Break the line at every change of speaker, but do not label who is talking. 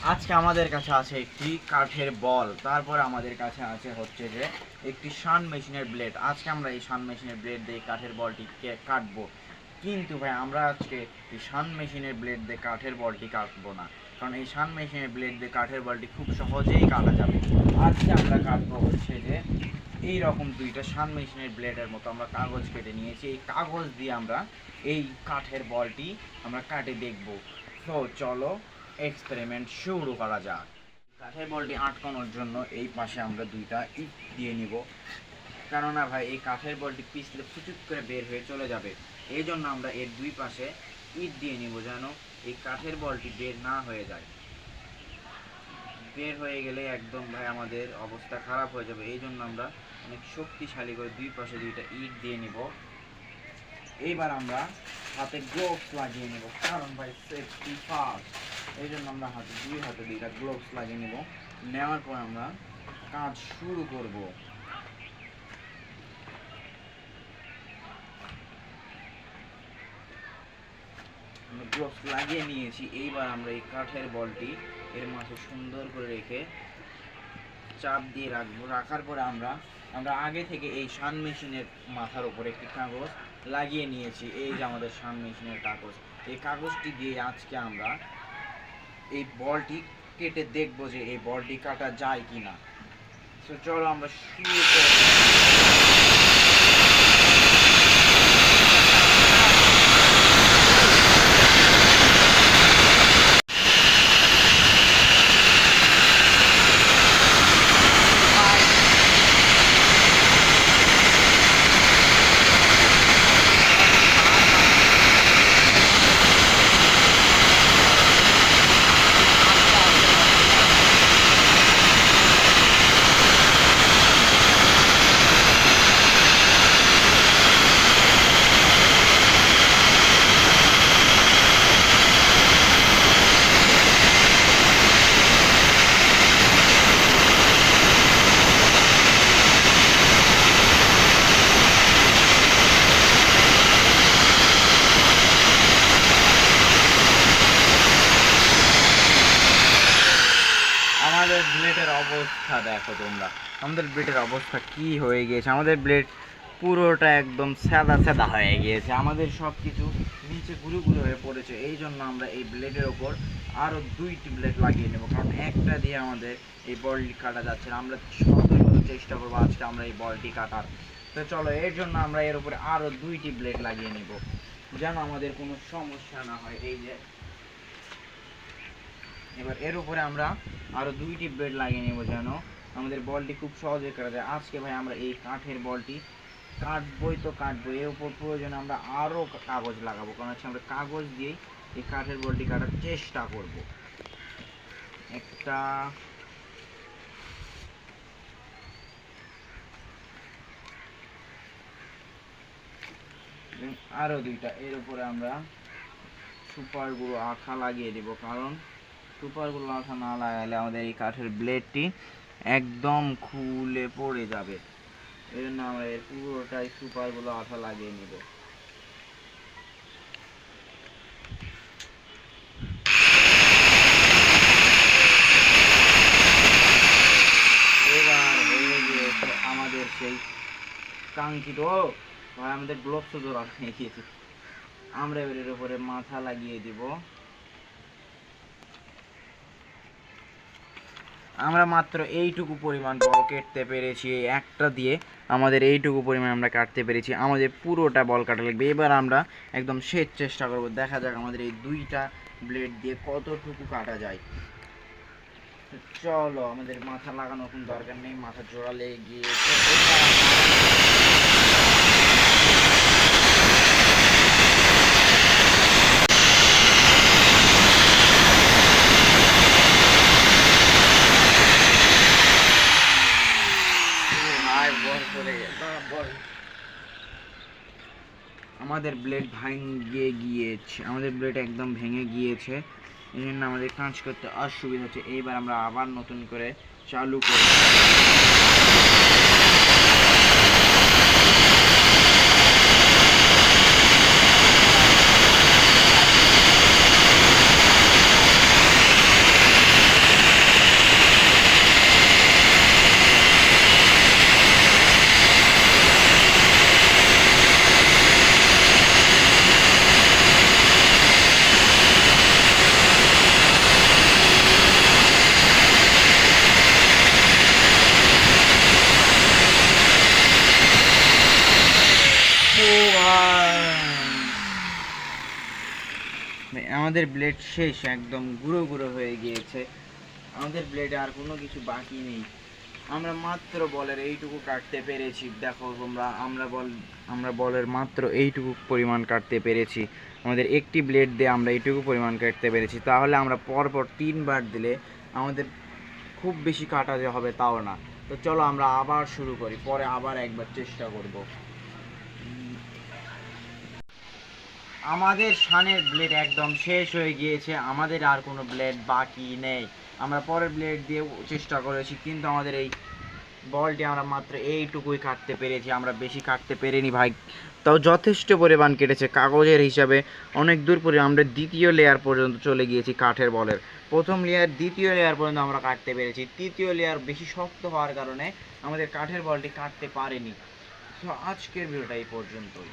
আজকে আমাদের কাছে আছে একটি কাঠের বল, তারপরে আমাদের কাছে আছে হচ্ছে যে একটি শান মেশিনের ব্লেড। আজকে আমরা এই শান মেশিনের ব্লেড দিয়ে কাঠের বলটিকে কাটবো। কিন্তু ভাই আমরা আজকে এই শান মেশিনের ব্লেড দিয়ে কাঠের বলটি কাটবো না, কারণ এই শান মেশিনের ব্লেড দিয়ে কাঠের বলটি খুব সহজেই কাটা যাবে। আজকে আমরা কাটবো হচ্ছে যে এই রকম দুইটা শান মেশিনের ব্লেডের মতো আমরা কাগজ কেটে নিয়েছি। এই কাগজ দিয়ে আমরা এই কাঠের বলটি আমরা কাটে দেখবো। তো চলো এক্সপেরিমেন্ট শুরু করা যাক। কাঠের বলটি আটকানোর জন্য এই পাশে আমরা দুইটা ইট দিয়ে নিব, কেননা ভাই এই কাঠের বলটি পিছলে ফুচুক করে বের হয়ে চলে যাবে। এই জন্য আমরা এর দুই পাশে ইট দিয়ে নিব, যেন এই কাঠের বলটি বের না হয়ে যায়। বের হয়ে গেলে একদম ভাই আমাদের অবস্থা খারাপ হয়ে যাবে। এই জন্য আমরা অনেক শক্তিশালী করে দুই পাশে দুইটা ইট দিয়ে নিব। এইবার আমরা হাতে গ্লোভস লাগিয়ে নেব, কারণ ভাই সেফটি ফার্স্ট। এই জন্য আমরা দুই হাতে দুইটা গ্লোভস লাগিয়ে নেব। নেওয়ার পর আমরা কাজ শুরু করব। গ্লোভস লাগিয়ে নিয়েছি। এইবার আমরা এই কাঠের বলটি এর মাঝে সুন্দর করে রেখে চাপ দিয়ে রাখবো। রাখার পরে আমরা আগে থেকে এই শান মেশিনের মাথার উপরে একটি কাগজ লাগিয়ে নিয়েছি। এই যে আমাদের শান মেশিনের কাগজ, এই কাগজটি দিয়ে আজকে আমরা এই বলটি কেটে দেখবো যে এই বলটি কাটা যায় কিনা। তো চলো আমরা শুরু করি। আমাদের ব্লেডের অবস্থা দেখো তোমরা, আমাদের ব্লেডের অবস্থা কি হয়ে গিয়েছে। আমাদের ব্লেড পুরোটা একদম সাদা সাদা হয়ে গিয়েছে, আমাদের সব কিছু নিচে গুঁড়ো গুঁড়ো হয়ে পড়েছে। এই জন্য আমরা এই ব্লেডের ওপর আরও দুইটি ব্লেড লাগিয়ে নেব, কারণ একটা দিয়ে আমাদের এই বলটি কাটা যাচ্ছে না। আমরা সতর্ক চেষ্টা করবো আজকে আমরা এই বলটি কাটার। তো চলো, এর জন্য আমরা এর উপরে আরও দুইটি ব্লেড লাগিয়ে নেব, যেন আমাদের কোনো সমস্যা না হয়। এই যে এবার এর উপরে আমরা আরো দুইটি ব্লেড লাগিয়ে নেব, যেন আমাদের বলটি খুব সহজে কাটা যায়। আজকে ভাই আমরা এই কাঠের বলটি কাটবই তো কাটবো, এর উপর প্রয়োজনে আমরা আরো কাগজ লাগাবো, কারণ হচ্ছে আমরা কাগজ দিয়েই এই কাঠের বলটি কাটার চেষ্টা করব। একটা আরো দুইটা। এর উপরে আমরা সুপার গুঁড়ো আঠা লাগিয়ে দেব, কারণ সুপারগুলো আঠা না লাগালে আমাদের এই কাঠের ব্লেডটি একদম খুলে পড়ে যাবে। এই জন্য আমরা এর পুরোটাই সুপারগুলো আঠা লাগিয়ে নেব। এবার হয়ে গিয়েছে আমাদের সেই কাঙ্ক্ষিত, আমাদের গ্লোভসও জোড়া হয়ে গিয়েছে। আমরা এবার এর উপরে মাথা লাগিয়ে দিব। আমরা মাত্র এইটুকু পরিমাণ বল কাটতে পেরেছি, এই একটা দিয়ে আমাদের এইটুকু পরিমাণ আমরা কাটতে পেরেছি। আমাদের পুরোটা বল কাটা লাগবে। এবার আমরা একদম শেষ চেষ্টা করব, দেখা যাক আমাদের এই দুইটা ব্লেড দিয়ে কতটুকু কাটা যায়। চলো, আমাদের মাথা লাগানোর কোনো দরকার নেই, মাথা জোড়া লেগে গিয়েছে। আমাদের ব্লেড ভেঙে গিয়েছে, আমাদের ব্লেড একদম ভেঙে গিয়েছে। এই জন্য আমাদের কাজ করতে অসুবিধা হচ্ছে। এইবার আমরা আবার নতুন করে চালু করব। আমাদের ব্লেড শেষ, একদম গুঁড়ো গুঁড়ো হয়ে গিয়েছে। আমাদের ব্লেডে আর কোনো কিছু বাকি নেই। আমরা মাত্র বলের এইটুকু কাটতে পেরেছি। দেখো তোমরা, আমরা বলের মাত্র এইটুকু পরিমাণ কাটতে পেরেছি। আমাদের একটি ব্লেড দিয়ে আমরা এইটুকু পরিমাণ কাটতে পেরেছি। তাহলে আমরা পরপর 3বার দিলে আমাদের খুব বেশি কাটা যে হবে তাও না। তো চলো আমরা আবার শুরু করি, পরে আবার একবার চেষ্টা করব। আমাদের শানের ব্লেড একদম শেষ হয়ে গিয়েছে, আমাদের আর কোনো ব্লেড বাকি নেই। আমরা পরের ব্লেড দিয়ে চেষ্টা করেছি, কিন্তু আমাদের এই বলটি আমরা মাত্র এইটুকুই কাটতে পেরেছি, আমরা বেশি কাটতে পেরিনি ভাই। তাও যথেষ্ট পরিমাণ কেটেছে কাগজের হিসাবে, অনেক দূর পরে আমরা দ্বিতীয় লেয়ার পর্যন্ত চলে গিয়েছি কাঠের বলের। প্রথম লেয়ার, দ্বিতীয় লেয়ার পর্যন্ত আমরা কাটতে পেরেছি, তৃতীয় লেয়ার বেশি শক্ত হওয়ার কারণে আমাদের কাঠের বলটি কাটতে পারেনি। তো আজকের ভিডিওটা এই পর্যন্তই।